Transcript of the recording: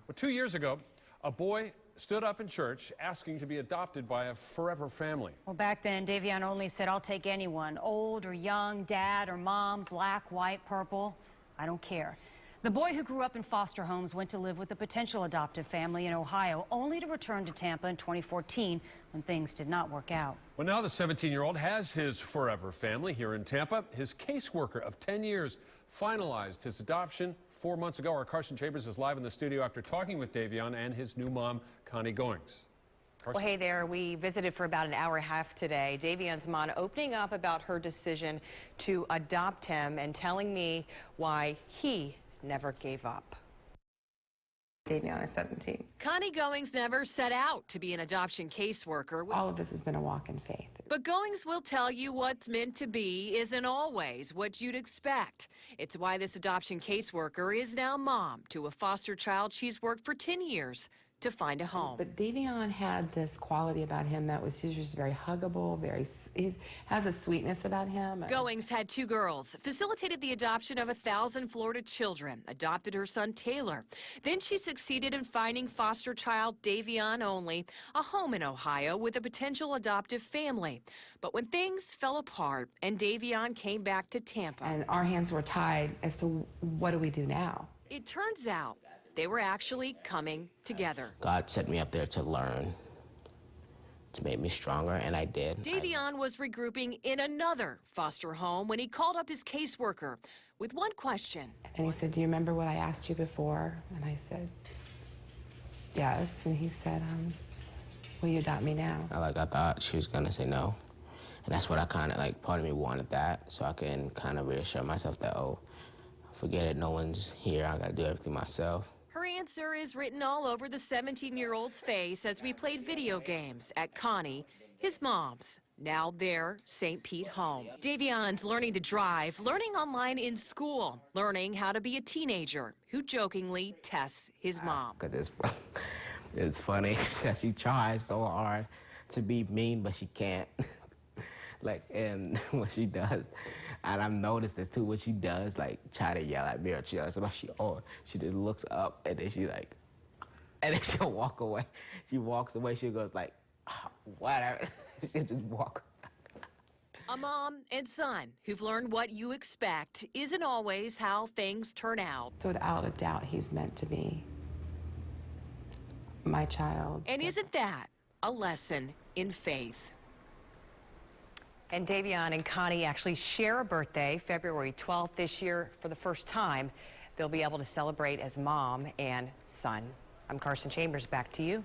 Well, 2 years ago, a boy stood up in church asking to be adopted by a forever family. Well, back then, Davion Only said, "I'll take anyone, old or young, dad or mom, black, white, purple. I don't care." The boy who grew up in foster homes went to live with a potential adoptive family in Ohio, only to return to Tampa in 2014 when things did not work out. Well, now the 17-year-old has his forever family here in Tampa. His caseworker of 10 years finalized his adoption 4 months ago. Our Carson Chambers is live in the studio after talking with Davion and his new mom, Connie Goings. Well, hey there. We visited for about an hour and a half today. Davion's mom opening up about her decision to adopt him and telling me why he never gave up. Davion is 17. Connie Goings never set out to be an adoption caseworker. All of this has been a walk in faith. But Goings will tell you what's meant to be isn't always what you'd expect. It's why this adoption caseworker is now mom to a foster child she's worked for 10 years to find a home. But Davion had this quality about him that was just very huggable, he has a sweetness about him. Goings had 2 girls, facilitated the adoption of 1,000 Florida children, adopted her son Taylor. Then she succeeded in finding foster child Davion Only a home in Ohio with a potential adoptive family. But when things fell apart and Davion came back to Tampa, and our hands were tied as to what do we do now? It turns out they were actually coming together. God set me up there to learn, to make me stronger, and I did. Davion was regrouping in another foster home when he called up his caseworker with one question. And he said, "Do you remember what I asked you before?" And I said, "Yes." And he said, "Will you adopt me now?" I thought she was gonna say no. And that's what I kind of, part of me wanted that, so I can kind of reassure myself that, oh, forget it, no one's here, I gotta do everything myself. Her answer is written all over the 17-year-old's face as we played video games at Connie, his mom's, now their St. Pete home. Davion's learning to drive, learning online in school, learning how to be a teenager who jokingly tests his mom. It's funny because she tries so hard to be mean, but she can't. And what she does, and I've noticed this too, when she does try to yell at me or she does, she just looks up and then and then she'll walk away. She walks away, she goes oh, whatever. She'll just walk. A mom and son who've learned what you expect isn't always how things turn out. So without a doubt, he's meant to be my child. And isn't that a lesson in faith? And Davion and Connie actually share a birthday, February 12th this year. For the first time, they'll be able to celebrate as mom and son. I'm Carson Chambers, back to you.